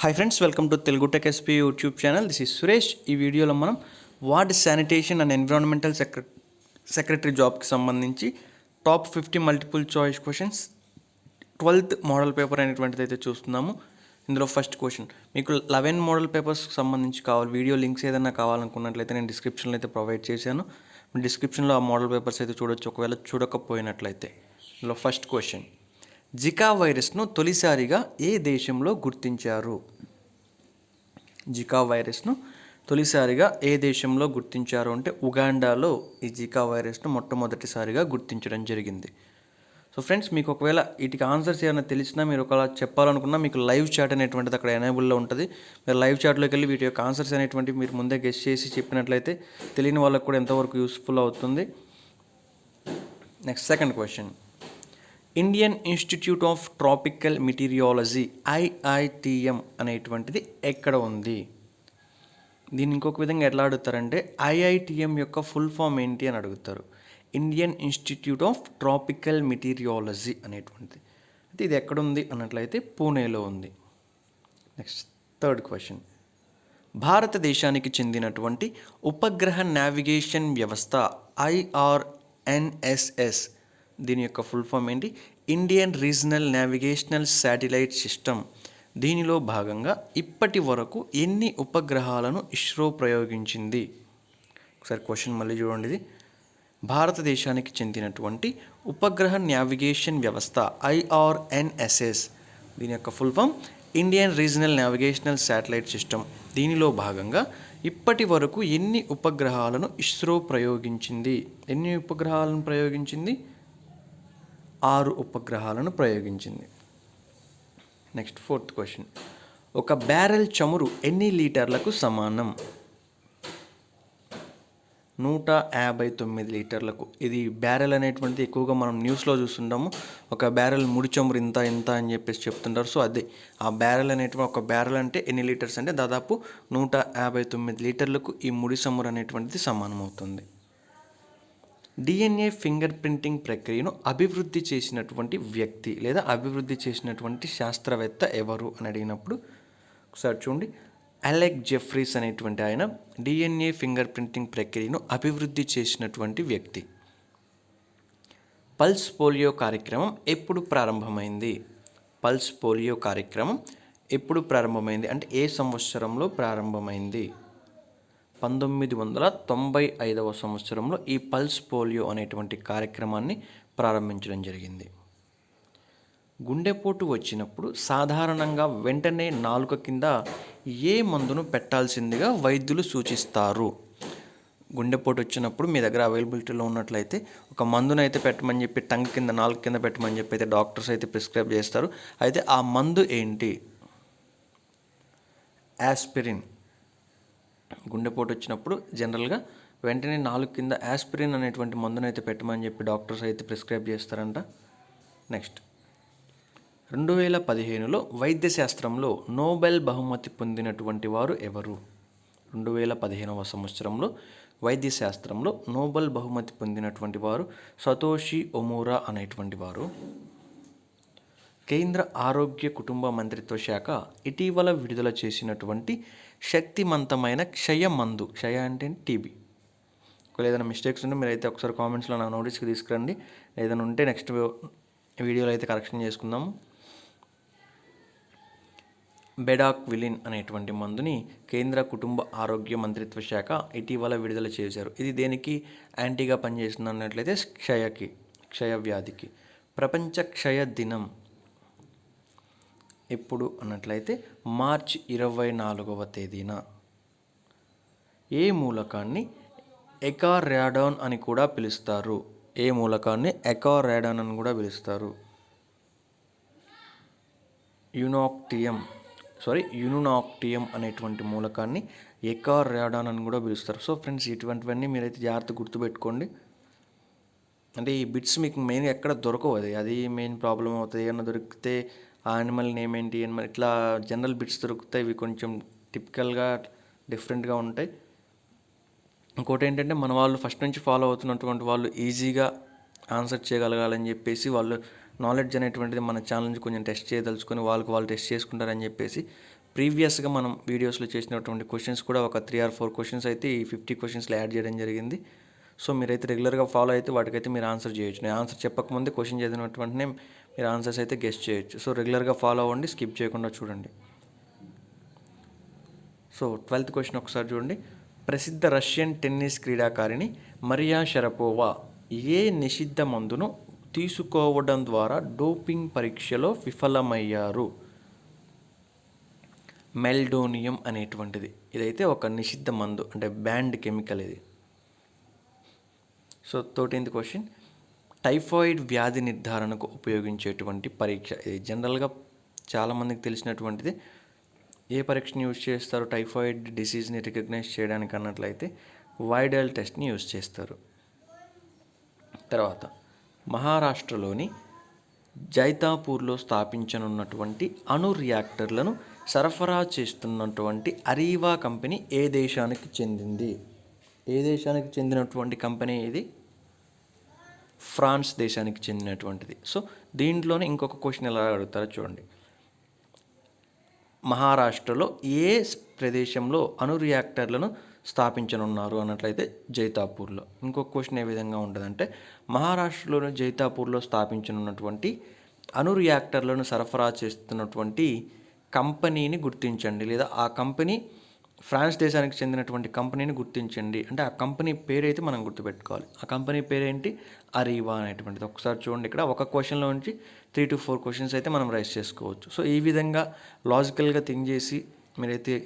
Hi friends, welcome to Telugu tech SP YouTube channel. This is Suresh. ఈ వీడియోలో మనం ward sanitation and environmental secretary జాబ్కి సంబంధించి top 50 multiple choice questions 12th model paper అనేటువంటిది అయితే చూస్తున్నాము. ఇందులో ఫస్ట్ క్వశ్చన్, మీకు 11 మోడల్ పేపర్స్కి సంబంధించి వీడియో లింక్స్ ఏదైనా కావాలనుకున్నట్లయితే నేను డిస్క్రిప్షన్లో అయితే ప్రొవైడ్ చేశాను. డిస్క్రిప్షన్లో ఆ మోడల్ పేపర్స్ అయితే చూడొచ్చు ఒకవేళ చూడకపోయినట్లయితే. ఇందులో ఫస్ట్ క్వశ్చన్, జికా వైరస్ను తొలిసారిగా ఏ దేశంలో గుర్తించారు? జికా వైరస్ను తొలిసారిగా ఏ దేశంలో గుర్తించారు అంటే ఉగాండాలో ఈ జికా వైరస్ను మొట్టమొదటిసారిగా గుర్తించడం జరిగింది. సో ఫ్రెండ్స్, మీకు ఒకవేళ వీటికి ఆన్సర్స్ ఏమైనా తెలిసినా మీరు ఒకవేళ చెప్పాలనుకున్నా మీకు లైవ్ చాట్ అనేటువంటిది అక్కడ ఎనేబుల్లో ఉంటుంది. మీరు లైవ్ చాట్లోకి వెళ్ళి వీటి యొక్క ఆన్సర్స్ అనేటువంటివి మీరు ముందే గెస్ చేసి చెప్పినట్లయితే తెలియని వాళ్ళకు కూడా ఎంతవరకు యూస్ఫుల్ అవుతుంది. Next second question, Indian institute of tropical meteorology IITM అనేటువంటిది ఎక్కడ ఉంది? దీన్ని ఇంకొక విధంగా ఎట్లా అడుగుతారంటే IITM యొక్క ఫుల్ ఫామ్ ఏంటి అని అడుగుతారు. Indian institute of tropical meteorology అనేటువంటిది. అయితే ఇది ఎక్కడుంది అన్నట్లయితే పూణేలో ఉంది. నెక్స్ట్ థర్డ్ క్వశ్చన్, భారతదేశానికి చెందినటువంటి ఉపగ్రహ నావిగేషన్ వ్యవస్థ IRNSS దీని యొక్క ఫుల్ ఫామ్ ఏంటి? Indian regional navigational satellite system. దీనిలో భాగంగా ఇప్పటి వరకు ఎన్ని ఉపగ్రహాలను ఇస్రో ప్రయోగించింది? ఒకసారి క్వశ్చన్ మళ్ళీ చూడండి. ఇది భారతదేశానికి చెందినటువంటి ఉపగ్రహ నావిగేషన్ వ్యవస్థ IRNSS దీని యొక్క full form Indian regional navigational satellite system. దీనిలో భాగంగా ఇప్పటి వరకు ఎన్ని ఉపగ్రహాలను ఇస్రో ప్రయోగించింది? ఎన్ని ఉపగ్రహాలను ప్రయోగించింది? 6 ఉపగ్రహాలను ప్రయోగించింది. నెక్స్ట్ ఫోర్త్ క్వశ్చన్, ఒక బ్యారెల్ చమురు ఎన్ని లీటర్లకు సమానం? 159 లీటర్లకు. ఇది బ్యారెల్ అనేటువంటిది ఎక్కువగా మనం న్యూస్లో చూస్తుంటాము. ఒక బ్యారెల్ ముడి చమురు ఇంత అని చెప్పేసి చెప్తుంటారు. సో అదే ఆ బ్యారెల్ అనేటువంటి ఒక బ్యారెల్ అంటే ఎన్ని లీటర్స్ అంటే దాదాపు 159 లీటర్లకు ఈ ముడి చమురు అనేటువంటిది సమానం అవుతుంది. DNA ఫింగర్ ప్రింటింగ్ ప్రక్రియను అభివృద్ధి చేసినటువంటి వ్యక్తి లేదా అభివృద్ధి చేసినటువంటి శాస్త్రవేత్త ఎవరు అని అడిగినప్పుడు ఒకసారి చూడండి, అలెక్ జెఫ్రీస్ అనేటువంటి ఆయన DNA ఫింగర్ ప్రింటింగ్ ప్రక్రియను అభివృద్ధి చేసినటువంటి వ్యక్తి. పల్స్ పోలియో కార్యక్రమం ఎప్పుడు ప్రారంభమైంది? పల్స్ పోలియో కార్యక్రమం ఎప్పుడు ప్రారంభమైంది అంటే ఏ సంవత్సరంలో ప్రారంభమైంది? 1995వ సంవత్సరంలో ఈ పల్స్ పోలియో అనేటువంటి కార్యక్రమాన్ని ప్రారంభించడం జరిగింది. గుండెపోటు వచ్చినప్పుడు సాధారణంగా వెంటనే నాలుక కింద ఏ మందును పెట్టాల్సిందిగా వైద్యులు సూచిస్తారు? గుండెపోటు వచ్చినప్పుడు మీ దగ్గర అవైలబిలిటీలో ఉన్నట్లయితే ఒక మందును అయితే పెట్టమని చెప్పి టంగ్ కింద నాలుగు కింద పెట్టమని చెప్పి అయితే డాక్టర్స్ అయితే ప్రిస్క్రైబ్ చేస్తారు. అయితే ఆ మందు ఏంటి? యాస్పిరిన్. గుండెపోటు వచ్చినప్పుడు జనరల్గా వెంటనే నాలుగు కింద యాస్పిరిన్ అనేటువంటి మందునైతే పెట్టమని చెప్పి డాక్టర్స్ అయితే ప్రిస్క్రైబ్ చేస్తారంట. నెక్స్ట్ 2015లో వైద్య శాస్త్రంలో నోబెల్ బహుమతి పొందినటువంటి వారు ఎవరు? 2015వ సంవత్సరంలో వైద్య శాస్త్రంలో నోబెల్ బహుమతి పొందినటువంటి వారు సతోషి ఒమూరా అనేటువంటి వారు. కేంద్ర ఆరోగ్య కుటుంబ మంత్రిత్వ శాఖ ఇటీవల విడుదల చేసినటువంటి శక్తివంతమైన క్షయ మందు, క్షయ అంటే టీబీ. ఒకవేళ ఏదైనా మిస్టేక్స్ ఉంటే మీరైతే ఒకసారి కామెంట్స్లో నా నోటీస్కి తీసుకురండి. ఏదైనా ఉంటే నెక్స్ట్ వీడియోలో అయితే కరెక్షన్ చేసుకుందాము. బెడాక్విలిన్ అనేటువంటి మందుని కేంద్ర కుటుంబ ఆరోగ్య మంత్రిత్వ శాఖ ఇటీవల విడుదల చేశారు. ఇది దేనికి యాంటీగా పనిచేస్తుంది అన్నట్లయితే క్షయ వ్యాధికి. ప్రపంచ క్షయ దినం ఎప్పుడు అన్నట్లయితే మార్చి 24వ తేదీన. ఏ మూలకాన్ని ఎకార్యాడాన్ అని కూడా పిలుస్తారు? ఏ మూలకాన్ని ఎకార్యాడాన్ అని కూడా పిలుస్తారు? యునాక్టియం అనేటువంటి మూలకాన్ని ఎకార్యాడాన్ అని కూడా పిలుస్తారు. సో ఫ్రెండ్స్, ఇటువంటివన్నీ మీరైతే జాగ్రత్త గుర్తుపెట్టుకోండి. అంటే ఈ బిట్స్ మీకు మెయిన్గా ఎక్కడ దొరకవు, అది మెయిన్ ప్రాబ్లం అవుతుంది. ఏమన్నా దొరికితే ఆ యానిమల్ నేమ్ ఏంటి అని ఇట్లా జనరల్ బిట్స్ దొరుకుతాయి. ఇవి కొంచెం టిపికల్గా డిఫరెంట్గా ఉంటాయి. ఇంకోటి ఏంటంటే మన వాళ్ళు ఫస్ట్ నుంచి ఫాలో అవుతున్నటువంటి వాళ్ళు ఈజీగా ఆన్సర్ చేయగలగాలని చెప్పేసి వాళ్ళు నాలెడ్జ్ అనేటువంటిది మన ఛానల్ నుంచి కొంచెం టెస్ట్ చేయదలుచుకొని వాళ్ళు టెస్ట్ చేసుకుంటారని చెప్పేసి ప్రీవియస్గా మనం వీడియోస్లో చేసినటువంటి క్వశ్చన్స్ కూడా ఒక 3 or 4 క్వశ్చన్స్ అయితే ఈ 50 క్వశ్చన్స్లో యాడ్ చేయడం జరిగింది. సో మీరైతే రెగ్యులర్గా ఫాలో అయితే వాటికైతే మీరు ఆన్సర్ చేయొచ్చు. నేను ఆన్సర్ చెప్పకముందే క్వశ్చన్ చదివినటువంటి వెంటనే మీరు ఆన్సర్స్ అయితే గెస్ట్ చేయొచ్చు. సో రెగ్యులర్గా ఫాలో అవ్వండి, స్కిప్ చేయకుండా చూడండి. సో 12th క్వశ్చన్ ఒకసారి చూడండి. ప్రసిద్ధ రష్యన్ టెన్నిస్ క్రీడాకారిణి మరియా షరపోవా ఏ నిషిద్ధ మందును తీసుకోవడం ద్వారా డోపింగ్ పరీక్షలో విఫలమయ్యారు? మెల్డోనియం అనేటువంటిది. ఇదైతే ఒక నిషిద్ధ మందు, అంటే బ్యాండ్ కెమికల్ ఇది. So 13th question. టైఫాయిడ్ వ్యాధి నిర్ధారణకు ఉపయోగించేటువంటి పరీక్ష. ఇది జనరల్గా చాలామందికి తెలిసినటువంటిది. ఏ పరీక్షని యూజ్ చేస్తారు టైఫాయిడ్ డిసీజ్ని రికగ్నైజ్ చేయడానికి అన్నట్లయితే వైడల్ టెస్ట్ని యూజ్ చేస్తారు. తర్వాత మహారాష్ట్రలోని జైతాపూర్లో స్థాపించనున్నటువంటి అణు రియాక్టర్లను సరఫరా చేస్తున్నటువంటి అరీవా కంపెనీ ఏ దేశానికి చెందింది? ఏ దేశానికి చెందినటువంటి కంపెనీ ఇది? ఫ్రాన్స్ దేశానికి చెందినటువంటిది. సో దీంట్లోనే ఇంకొక క్వశ్చన్ ఎలా అడుగుతారో చూడండి. మహారాష్ట్రలో ఏ ప్రదేశంలో అణు రియాక్టర్లను స్థాపించనున్నారు అన్నట్లయితే జైతాపూర్లో. ఇంకొక క్వశ్చన్ ఏ విధంగా ఉంటుందంటే మహారాష్ట్రలోని జైతాపూర్లో స్థాపించనున్నటువంటి అణు రియాక్టర్లను సరఫరా చేస్తున్నటువంటి కంపెనీని గుర్తించండి, లేదా ఆ కంపెనీ ఫ్రాన్స్ దేశానికి చెందినటువంటి కంపెనీని గుర్తించండి. అంటే ఆ కంపెనీ పేరైతే మనం గుర్తుపెట్టుకోవాలి. ఆ కంపెనీ పేరేంటి? అరీవా అనేటువంటిది. ఒకసారి చూడండి, ఇక్కడ ఒక క్వశ్చన్లో నుంచి 3 to 4 క్వశ్చన్స్ అయితే మనం రైజ్ చేసుకోవచ్చు. సో ఈ విధంగా లాజికల్గా థింక్ చేసి మీరైతే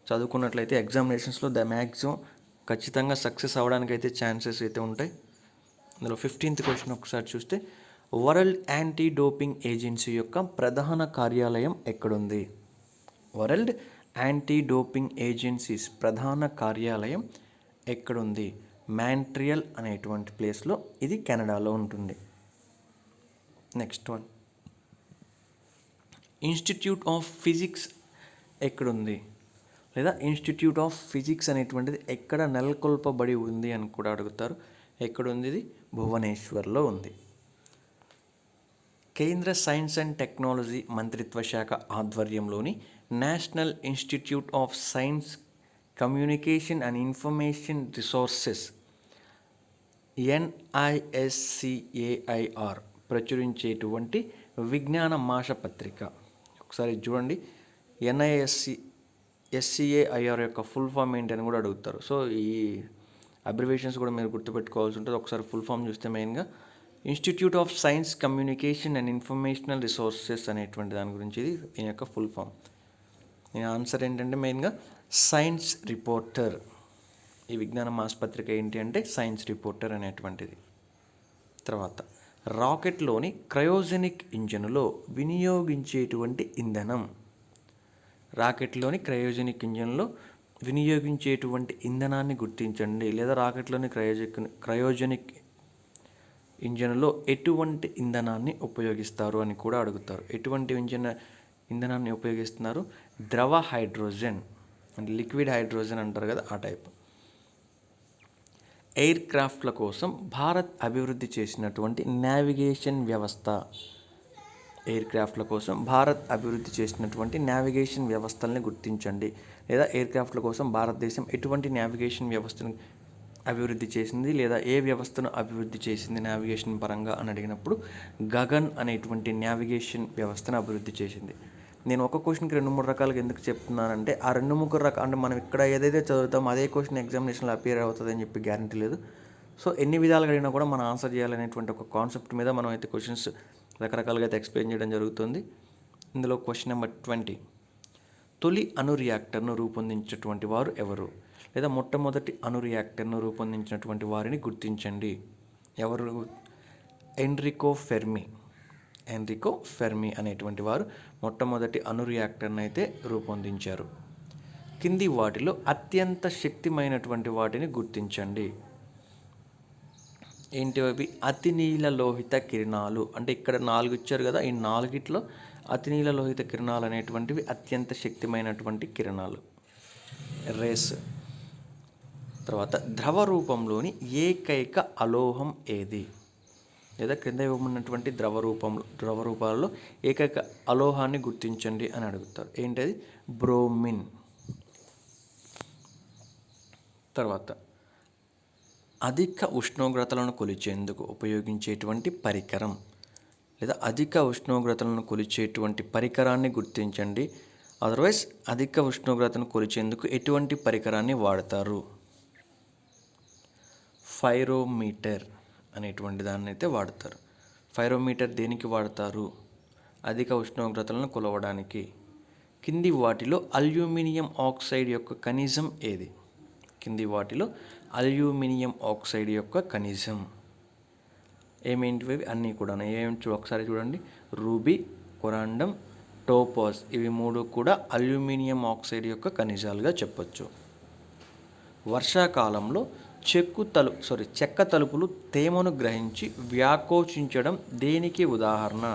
చదువుకున్నట్లయితే ఎగ్జామినేషన్స్లో మ్యాక్సిమం ఖచ్చితంగా సక్సెస్ అవ్వడానికి అయితే ఛాన్సెస్ అయితే ఉంటాయి. అందులో 15th క్వశ్చన్ ఒకసారి చూస్తే వరల్డ్ యాంటీ డోపింగ్ ఏజెన్సీ యొక్క ప్రధాన కార్యాలయం ఎక్కడుంది? వరల్డ్ యాంటీ డోపింగ్ ఏజెన్సీస్ ప్రధాన కార్యాలయం ఎక్కడుంది? మాంట్రియల్ అనేటువంటి ప్లేస్లో, ఇది కెనడాలో ఉంటుంది. Next one, institute of physics ఎక్కడుంది? లేదా ఇన్స్టిట్యూట్ ఆఫ్ ఫిజిక్స్ అనేటువంటిది ఎక్కడ నెలకొల్పబడి ఉంది అని కూడా అడుగుతారు. ఎక్కడుంది? ఇది భువనేశ్వర్లో ఉంది. కేంద్ర సైన్స్ అండ్ టెక్నాలజీ మంత్రిత్వ శాఖ ఆధ్వర్యంలోని national institute of science, communication and information resources NISCAIR ప్రచురించేటువంటి విజ్ఞాన మాసపత్రిక. ఒకసారి చూడండి, NISCAIR యొక్క ఫుల్ ఫామ్ ఏంటి అని కూడా అడుగుతారు. సో ఈ అబ్రివేషన్స్ కూడా మీరు గుర్తుపెట్టుకోవాల్సి ఉంటుంది. ఒకసారి ఫుల్ ఫామ్ చూస్తే మెయిన్గా institute of science, communication and informational resources అనేటువంటి దాని గురించి ఇది దీని యొక్క ఫుల్ ఫామ్. దీని ఆన్సర్ ఏంటంటే మెయిన్గా సైన్స్ రిపోర్టర్. ఈ విజ్ఞాన మాసపత్రిక ఏంటి అంటే సైన్స్ రిపోర్టర్ అనేటువంటిది. తర్వాత రాకెట్లోని క్రయోజెనిక్ ఇంజన్లో వినియోగించేటువంటి ఇంధనం. రాకెట్లోని క్రయోజెనిక్ ఇంజన్లో వినియోగించేటువంటి ఇంధనాన్ని గుర్తించండి, లేదా రాకెట్లోని క్రయోజెనిక్ ఇంజన్లో ఎటువంటి ఇంధనాన్ని ఉపయోగిస్తారు అని కూడా అడుగుతారు. ఎటువంటి ఇంధనాన్ని ఉపయోగిస్తున్నారు? ద్రవ హైడ్రోజన్, అంటే లిక్విడ్ హైడ్రోజన్ అంటారు కదా, ఆ టైప్. ఎయిర్ క్రాఫ్ట్ల కోసం భారత్ అభివృద్ధి చేసినటువంటి నావిగేషన్ వ్యవస్థ. ఎయిర్ క్రాఫ్ట్ల కోసం భారత్ అభివృద్ధి చేసినటువంటి నావిగేషన్ వ్యవస్థల్ని గుర్తించండి, లేదా ఎయిర్ క్రాఫ్ట్ల కోసం భారతదేశం ఎటువంటి నావిగేషన్ వ్యవస్థను అభివృద్ధి చేసింది, లేదా ఏ వ్యవస్థను అభివృద్ధి చేసింది నావిగేషన్ పరంగా అని అడిగినప్పుడు గగన్ అనేటువంటి నావిగేషన్ వ్యవస్థను అభివృద్ధి చేసింది. నేను ఒక క్వశ్చన్కి 2-3 రకాలుగా ఎందుకు చెప్తున్నానంటే ఆ 2-3 రకాలు అంటే మనం ఇక్కడ ఏదైతే చదువుతామో అదే క్వశ్చన్ ఎగ్జామినేషన్లో అపియర్ అవుతుంది అని చెప్పి గ్యారంటీ లేదు. సో ఎన్ని విధాలుగా అడిగినా కూడా మనం ఆన్సర్ చేయాలనేటువంటి ఒక కాన్సెప్ట్ మీద మనం అయితే క్వశ్చన్స్ రకరకాలుగా అయితే ఎక్స్ప్లెయిన్ చేయడం జరుగుతుంది. ఇందులో క్వశ్చన్ నెంబర్ 20, తొలి అణు రియాక్టర్ను రూపొందించినటువంటి వారు ఎవరు? లేదా మొట్టమొదటి అణు రియాక్టర్ను రూపొందించినటువంటి వారిని గుర్తించండి. ఎవరు? ఎన్రికో ఫెర్మి అనేటువంటి వారు మొట్టమొదటి అణు రియాక్టర్ని అయితే రూపొందించారు. కింది వాటిలో అత్యంత శక్తిమైనటువంటి వాటిని గుర్తించండి. ఏంటి అవి? అతినీల లోహిత కిరణాలు. అంటే ఇక్కడ 4 ఇచ్చారు కదా, ఈ 4ట్లో అతినీల లోహిత కిరణాలు అనేటువంటివి అత్యంత శక్తిమైనటువంటి కిరణాలు, రేస్. తర్వాత ద్రవ రూపంలోని ఏకైక అలోహం ఏది? లేదా క్రింద ఇవ్వబడినటువంటి ద్రవ రూపాలలో ఏకైక అలోహాన్ని గుర్తించండి అని అడుగుతారు. ఏంటది? బ్రోమిన్. తర్వాత అధిక ఉష్ణోగ్రతలను కొలిచేందుకు ఉపయోగించేటువంటి పరికరం లేదా అధిక ఉష్ణోగ్రతలను కొలిచేటువంటి పరికరాన్ని గుర్తించండి. అదర్వైజ్ అధిక ఉష్ణోగ్రతను కొలిచేందుకు ఎటువంటి పరికరాన్ని వాడతారు? ఫైరోమీటర్ అనేటువంటి దాన్ని అయితే వాడతారు. ఫైరోమీటర్ దేనికి వాడతారు? అధిక ఉష్ణోగ్రతలను కొలవడానికి. కింది వాటిలో అల్యూమినియం ఆక్సైడ్ యొక్క ఖనిజం ఏది? కింది వాటిలో అల్యూమినియం ఆక్సైడ్ యొక్క ఖనిజం ఏమేంటివి? అన్నీ కూడా ఏమేమి ఒకసారి చూడండి. రూబీ, కొరాండం, టోపాజ్, ఇవి మూడు కూడా అల్యూమినియం ఆక్సైడ్ యొక్క ఖనిజాలుగా చెప్పొచ్చు. వర్షాకాలంలో చెక్క తలుపులు తేమను గ్రహించి వ్యాకోచించడం దేనికి ఉదాహరణ?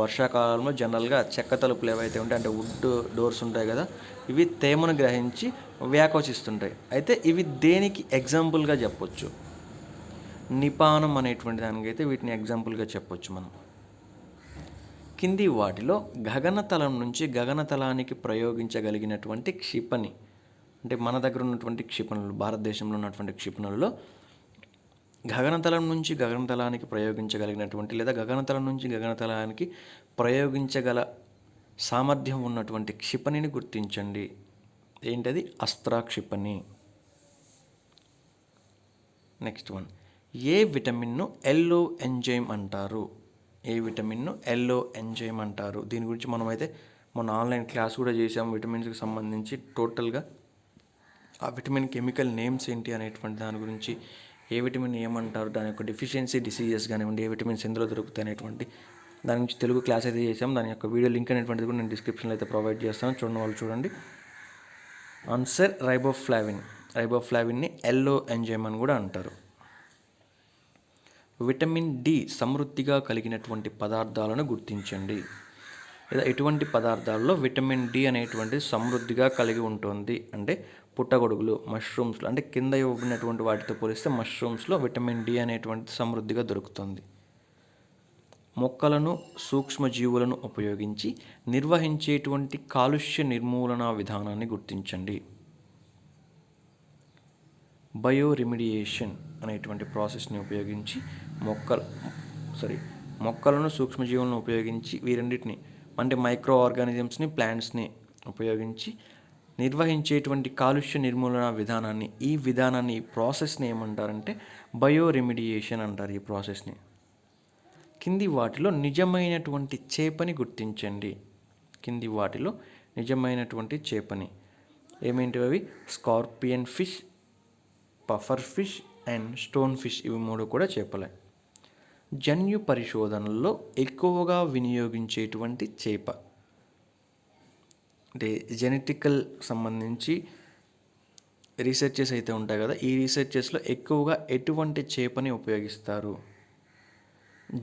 వర్షాకాలంలో జనరల్గా చెక్క తలుపులు ఏవైతే ఉంటాయి అంటే వుడ్ డోర్స్ ఉంటాయి కదా, ఇవి తేమను గ్రహించి వ్యాకోచిస్తుంటాయి. అయితే ఇవి దేనికి ఎగ్జాంపుల్గా చెప్పొచ్చు? నిపానం అనేటువంటి దానికైతే వీటిని ఎగ్జాంపుల్గా చెప్పొచ్చు మనం. కింది వాటిలో గగనతలం నుంచి గగనతలానికి ప్రయోగించగలిగినటువంటి క్షిపణి అంటే మన దగ్గర ఉన్నటువంటి క్షిపణులు, భారతదేశంలో ఉన్నటువంటి క్షిపణులలో గగనతలం నుంచి గగనతలానికి ప్రయోగించగలిగినటువంటి లేదా గగనతలం నుంచి గగనతలానికి ప్రయోగించగల సామర్థ్యం ఉన్నటువంటి క్షిపణిని గుర్తించండి. ఏంటది? అస్త్రా క్షిపణి. Next one. ఏ విటమిన్ను ఎల్లో ఎంజైమ్ అంటారు? ఏ విటమిన్ను ఎల్లో ఎంజైమ్ అంటారు? దీని గురించి మనమైతే మన ఆన్లైన్ క్లాస్ కూడా చేసాం. విటమిన్స్కి సంబంధించి టోటల్గా ఆ విటమిన్ కెమికల్ నేమ్స్ ఏంటి అనేటువంటి దాని గురించి, ఏ విటమిన్ ఏమంటారు, దాని యొక్క డెఫిషియన్సీ డిసీజెస్ కానివ్వండి, ఏ విటమిన్స్ ఎందులో దొరుకుతాయి అనేటువంటి దాని గురించి తెలుగు క్లాస్ అయితే చేసాం. దాని యొక్క వీడియో లింక్ అనేటువంటిది కూడా నేను డిస్క్రిప్షన్లో అయితే ప్రొవైడ్ చేస్తాను. చూడండి, వాళ్ళు చూడండి. Answer riboflavin. రైబోఫ్లావిన్ని ఎల్లో ఎంజైమ్ అని కూడా అంటారు. విటమిన్ డి సమృద్ధిగా కలిగినటువంటి పదార్థాలను గుర్తించండి. లేదా ఎటువంటి పదార్థాల్లో విటమిన్ డి అనేటువంటి సమృద్ధిగా కలిగి ఉంటుంది అంటే పుట్టగొడుగులు, మష్రూమ్స్లో అంటే కింద ఇవ్వబడినటువంటి వాటితో పోలిస్తే మష్రూమ్స్లో విటమిన్ డి అనేటువంటి సమృద్ధిగా దొరుకుతుంది. మొక్కలను, సూక్ష్మజీవులను ఉపయోగించి నిర్వహించేటువంటి కాలుష్య నిర్మూలన విధానాన్ని గుర్తించండి. బయోరిమిడియేషన్ అనేటువంటి ప్రాసెస్ని ఉపయోగించి మొక్కలను, సూక్ష్మజీవులను ఉపయోగించి వీరండింటిని అంటే మైక్రో ఆర్గానిజమ్స్ని, ప్లాంట్స్ని ఉపయోగించి నిర్వహించేటువంటి కాలుష్య నిర్మూలన విధానాన్ని, ఈ ప్రాసెస్ని ఏమంటారంటే బయోరిమిడియేషన్ అంటారు. ఈ ప్రాసెస్ని. కింది వాటిలో నిజమైనటువంటి చేపని గుర్తించండి. కింది వాటిలో నిజమైనటువంటి చేపని ఏమేంటివి? అవి scorpion fish, puffer fish and stone fish, ఇవి మూడు కూడా చేపలే. జన్యు పరిశోధనల్లో ఎక్కువగా వినియోగించేటువంటి చేప అంటే జెనెటికల్ సంబంధించి రీసెర్చెస్ అయితే ఉంటాయి కదా, ఈ రీసెర్చెస్లో ఎక్కువగా ఎటువంటి చేపని ఉపయోగిస్తారు?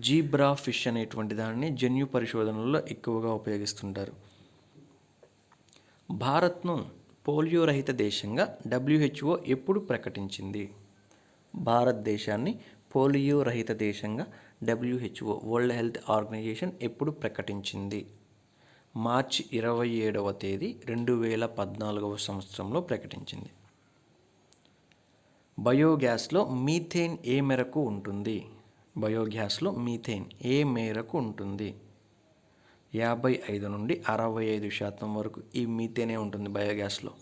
జీబ్రా ఫిష్ అనేటువంటి దాన్ని జన్యు పరిశోధనల్లో ఎక్కువగా ఉపయోగిస్తుంటారు. భారత్ను పోలియో రహిత దేశంగా WHO ఎప్పుడు ప్రకటించింది? భారతదేశాన్ని పోలియో రహిత దేశంగా WHO వరల్డ్ హెల్త్ ఆర్గనైజేషన్ ఎప్పుడు ప్రకటించింది? మార్చి 27వ తేదీ 2014వ సంవత్సరంలో ప్రకటించింది. బయోగ్యాస్లో మీథేన్ ఏ మేరకు ఉంటుంది? బయోగ్యాస్లో మీథేన్ ఏ మేరకు ఉంటుంది? 55 నుండి 65% వరకు ఈ మీథేనే ఉంటుంది బయోగ్యాస్లో.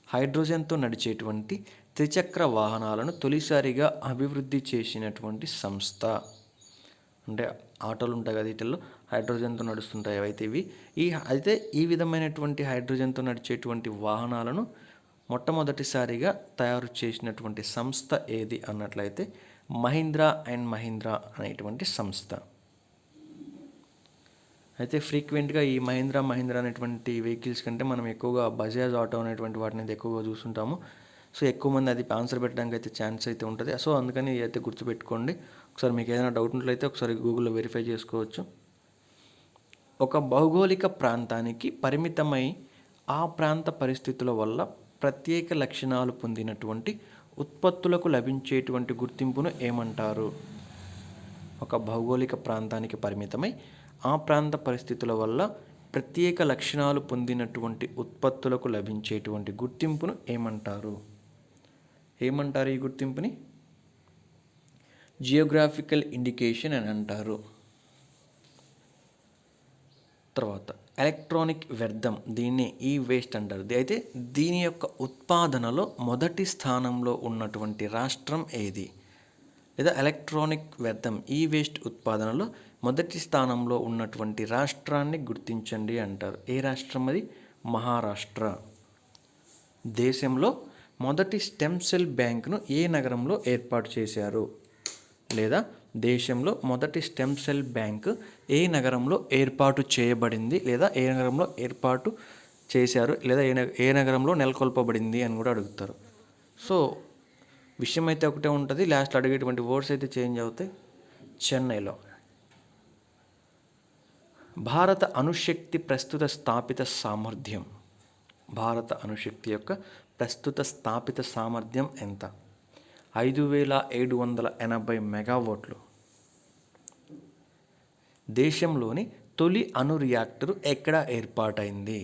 హైడ్రోజన్తో నడిచేటువంటి త్రిచక్ర వాహనాలను తొలిసారిగా అభివృద్ధి చేసినటువంటి సంస్థ అంటే ఆటోలు ఉంటాయి కదా, వీటిల్లో హైడ్రోజన్తో నడుస్తుంటాయి అయితే ఈ విధమైనటువంటి హైడ్రోజన్తో నడిచేటువంటి వాహనాలను మొట్టమొదటిసారిగా తయారు చేసినటువంటి సంస్థ ఏది అన్నట్లయితే మహీంద్రా అండ్ మహీంద్రా అనేటువంటి సంస్థ. అయితే ఫ్రీక్వెంట్గా ఈ మహీంద్రా అనేటువంటి వెహికల్స్ కంటే మనం ఎక్కువగా బజాజ్ ఆటో అనేటువంటి వాటిని అయితే ఎక్కువగా చూస్తుంటాము. సో ఎక్కువ మంది అది ఆన్సర్ పెట్టడానికి అయితే ఛాన్స్ అయితే ఉంటుంది. సో అందుకని అయితే గుర్తుపెట్టుకోండి. ఒకసారి మీకు ఏదైనా డౌట్ ఉన్నట్లయితే ఒకసారి గూగుల్లో వెరిఫై చేసుకోవచ్చు. ఒక భౌగోళిక ప్రాంతానికి పరిమితమై ఆ ప్రాంత పరిస్థితుల వల్ల ప్రత్యేక లక్షణాలు పొందినటువంటి ఉత్పత్తులకు లభించేటువంటి గుర్తింపును ఏమంటారు? ఒక భౌగోళిక ప్రాంతానికి పరిమితమై ఆ ప్రాంత పరిస్థితుల వల్ల ప్రత్యేక లక్షణాలు పొందినటువంటి ఉత్పత్తులకు లభించేటువంటి గుర్తింపును ఏమంటారు? ఈ గుర్తింపుని జియోగ్రాఫికల్ ఇండికేషన్ అని అంటారు. తర్వాత ఎలక్ట్రానిక్ వ్యర్థం, దీన్ని ఈ వేస్ట్ అంటారు. అయితే దీని యొక్క ఉత్పాదనలో మొదటి స్థానంలో ఉన్నటువంటి రాష్ట్రం ఏది? లేదా ఎలక్ట్రానిక్ వ్యర్థం ఈ వేస్ట్ ఉత్పాదనలో మొదటి స్థానంలో ఉన్నటువంటి రాష్ట్రాన్ని గుర్తించండి అంటారు. ఏ రాష్ట్రం అది? మహారాష్ట్ర. దేశంలో మొదటి స్టెమ్ సెల్ బ్యాంకును ఏ నగరంలో ఏర్పాటు చేశారు? లేదా దేశంలో మొదటి స్టెమ్ సెల్ బ్యాంక్ ఏ నగరంలో ఏర్పాటు చేయబడింది, లేదా ఏ నగరంలో ఏర్పాటు చేశారు, లేదా ఏ నగరంలో నెలకొల్పబడింది అని కూడా అడుగుతారు. సో విషయం అయితే ఒకటే ఉంటుంది, లాస్ట్లో అడిగేటువంటి వర్డ్స్ అయితే చేంజ్ అవుతాయి. చెన్నైలో. భారత అణుశక్తి ప్రస్తుత స్థాపిత సామర్థ్యం. భారత అణుశక్తి యొక్క ప్రస్తుత స్థాపిత సామర్థ్యం ఎంత? 5780 మెగావాట్లు. దేశంలోని తొలి అణు రియాక్టరు ఎక్కడ ఏర్పాటైంది?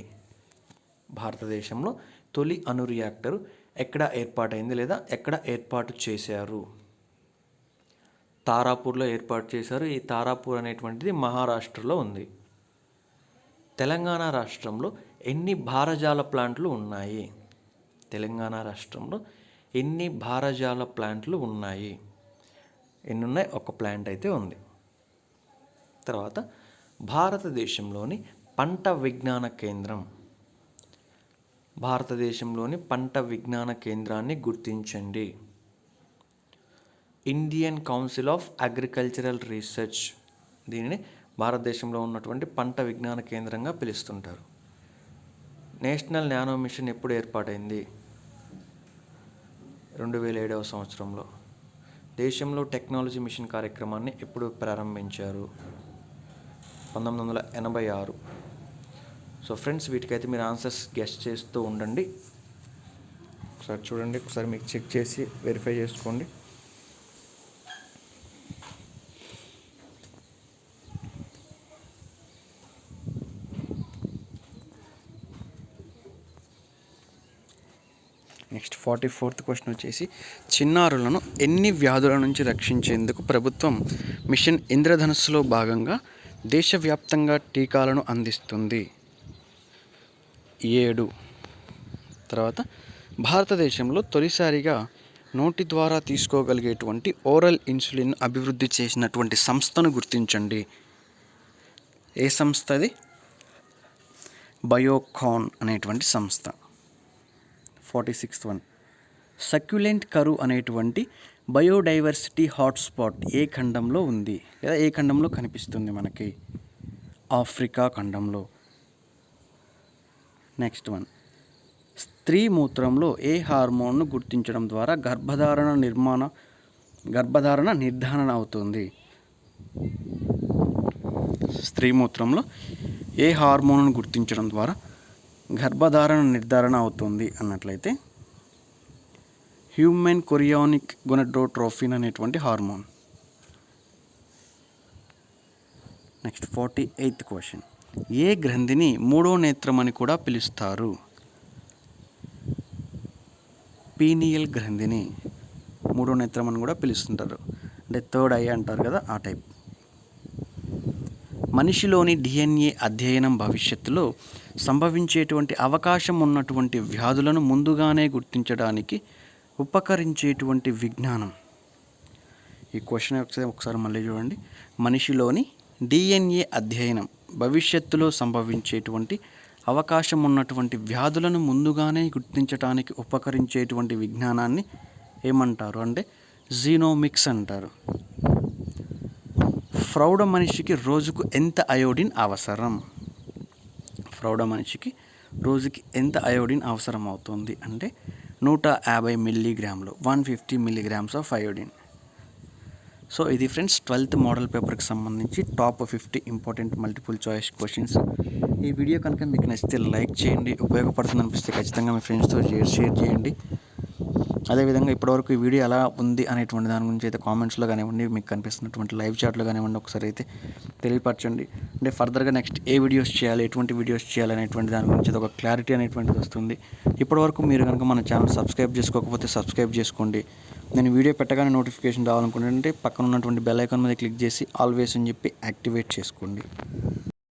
భారతదేశంలో తొలి అణు రియాక్టరు ఎక్కడ ఏర్పాటైంది, లేదా ఎక్కడ ఏర్పాటు చేశారు? తారాపూర్లో ఏర్పాటు చేశారు. ఈ తారాపూర్ అనేటువంటిది మహారాష్ట్రలో ఉంది. తెలంగాణ రాష్ట్రంలో ఎన్ని భారజాల ప్లాంట్లు ఉన్నాయి? తెలంగాణ రాష్ట్రంలో ఎన్ని భారజాల ప్లాంట్లు ఉన్నాయి? ఎన్ని ఉన్నాయి? ఒక ప్లాంట్ అయితే ఉంది. తర్వాత భారతదేశంలోని పంట విజ్ఞాన కేంద్రం. భారతదేశంలోని పంట విజ్ఞాన కేంద్రాన్ని గుర్తించండి. Indian council of agricultural research. దీనిని భారతదేశంలో ఉన్నటువంటి పంట విజ్ఞాన కేంద్రంగా పిలుస్తుంటారు. నేషనల్ నానో మిషన్ ఎప్పుడు ఏర్పాటైంది? 2007వ సంవత్సరంలో. దేశంలో టెక్నాలజీ మిషన్ కార్యక్రమాన్ని ఎప్పుడు ప్రారంభించారు? 1986. సో ఫ్రెండ్స్, వీటికైతే మీరు ఆన్సర్స్ గెస్ చేస్తూ ఉండండి. ఒకసారి చూడండి, ఒకసారి మీకు చెక్ చేసి వెరిఫై చేసుకోండి. నెక్స్ట్ 44th క్వశ్చన్ వచ్చేసి, చిన్నారులను ఎన్ని వ్యాధుల నుంచి రక్షించేందుకు ప్రభుత్వం మిషన్ ఇంద్రధనుస్సులో భాగంగా దేశవ్యాప్తంగా టీకాలను అందిస్తుంది? 7. తర్వాత భారతదేశంలో తొలిసారిగా నోటి ద్వారా తీసుకోగలిగేటువంటి ఓరల్ ఇన్సులిన్ అభివృద్ధి చేసినటువంటి సంస్థను గుర్తించండి. ఏ సంస్థ అది? బయోకాన్ అనేటువంటి సంస్థ. 46th వన్, సక్యులెంట్ కరు అనేటువంటి బయోడైవర్సిటీ హాట్స్పాట్ ఏ ఖండంలో ఉంది, లేదా ఏ ఖండంలో కనిపిస్తుంది మనకి? ఆఫ్రికా ఖండంలో. నెక్స్ట్ వన్, స్త్రీ మూత్రంలో ఏ హార్మోన్ను గుర్తించడం ద్వారా గర్భధారణ నిర్ధారణ అవుతుంది? స్త్రీ మూత్రంలో ఏ హార్మోన్ను గుర్తించడం ద్వారా గర్భధారణ నిర్ధారణ అవుతుంది అన్నట్లయితే హ్యూమన్ కొరియానిక్ గొనడోట్రోఫిన్ అనేటువంటి హార్మోన్. నెక్స్ట్ 48th క్వశ్చన్, ఏ గ్రంథిని మూడో నేత్రం అని కూడా పిలుస్తారు? పీనియల్ గ్రంథిని మూడో నేత్రం అని కూడా పిలుస్తుంటారు, అంటే థర్డ్ ఐ అంటారు కదా, ఆ టైప్. మనిషిలోని డిఎన్ఏ అధ్యయనం భవిష్యత్తులో సంభవించేటువంటి అవకాశం ఉన్నటువంటి వ్యాధులను ముందుగానే గుర్తించడానికి ఉపకరించేటువంటి విజ్ఞానం. ఈ క్వశ్చన్ ఒకసారి మళ్ళీ చూడండి. మనిషిలోని డిఎన్ఏ అధ్యయనం భవిష్యత్తులో సంభవించేటువంటి అవకాశం ఉన్నటువంటి వ్యాధులను ముందుగానే గుర్తించడానికి ఉపకరించేటువంటి విజ్ఞానాన్ని ఏమంటారు అంటే జీనోమిక్స్ అంటారు. ప్రౌఢ మనిషికి రోజుకు ఎంత అయోడిన్ అవసరం? ప్రౌఢ మనిషికి రోజుకి ఎంత అయోడిన్ అవసరం అవుతుంది అంటే 150 మిల్లీగ్రాములు, 150 మిల్లీగ్రామ్స్ ఆఫ్ అయోడిన్. సో ఇది ఫ్రెండ్స్ 12th మోడల్ పేపర్కి సంబంధించి top 50 important multiple choice questions. ఈ వీడియో కనుక మీకు నచ్చితే లైక్ చేయండి, ఉపయోగపడుతుంది అనిపిస్తే ఖచ్చితంగా మీ ఫ్రెండ్స్తో షేర్ చేయండి. అదేవిధంగా ఇప్పటివరకు ఈ వీడియో ఎలా ఉంది అనేటువంటి దాని గురించి అయితే కామెంట్స్లో కానివ్వండి, మీకు కనిపిస్తున్నటువంటి లైవ్ చాట్లో కానివ్వండి ఒకసారి అయితే తెలియపరచండి. అంటే ఫర్దర్గా నెక్స్ట్ ఏ వీడియోస్ చేయాలి, ఎటువంటి వీడియోస్ చేయాలి అనేటువంటి దాని గురించి ఒక క్లారిటీ అనేటువంటిది వస్తుంది. ఇప్పటివరకు మీరు కనుక మన ఛానల్ సబ్స్క్రైబ్ చేసుకోకపోతే సబ్స్క్రైబ్ చేసుకోండి. నేను వీడియో పెట్టగానే నోటిఫికేషన్ రావాలనుకుంటే పక్కన ఉన్నటువంటి బెల్ ఐకాన్ మీద క్లిక్ చేసి ఆల్వేస్ అని చెప్పి యాక్టివేట్ చేసుకోండి.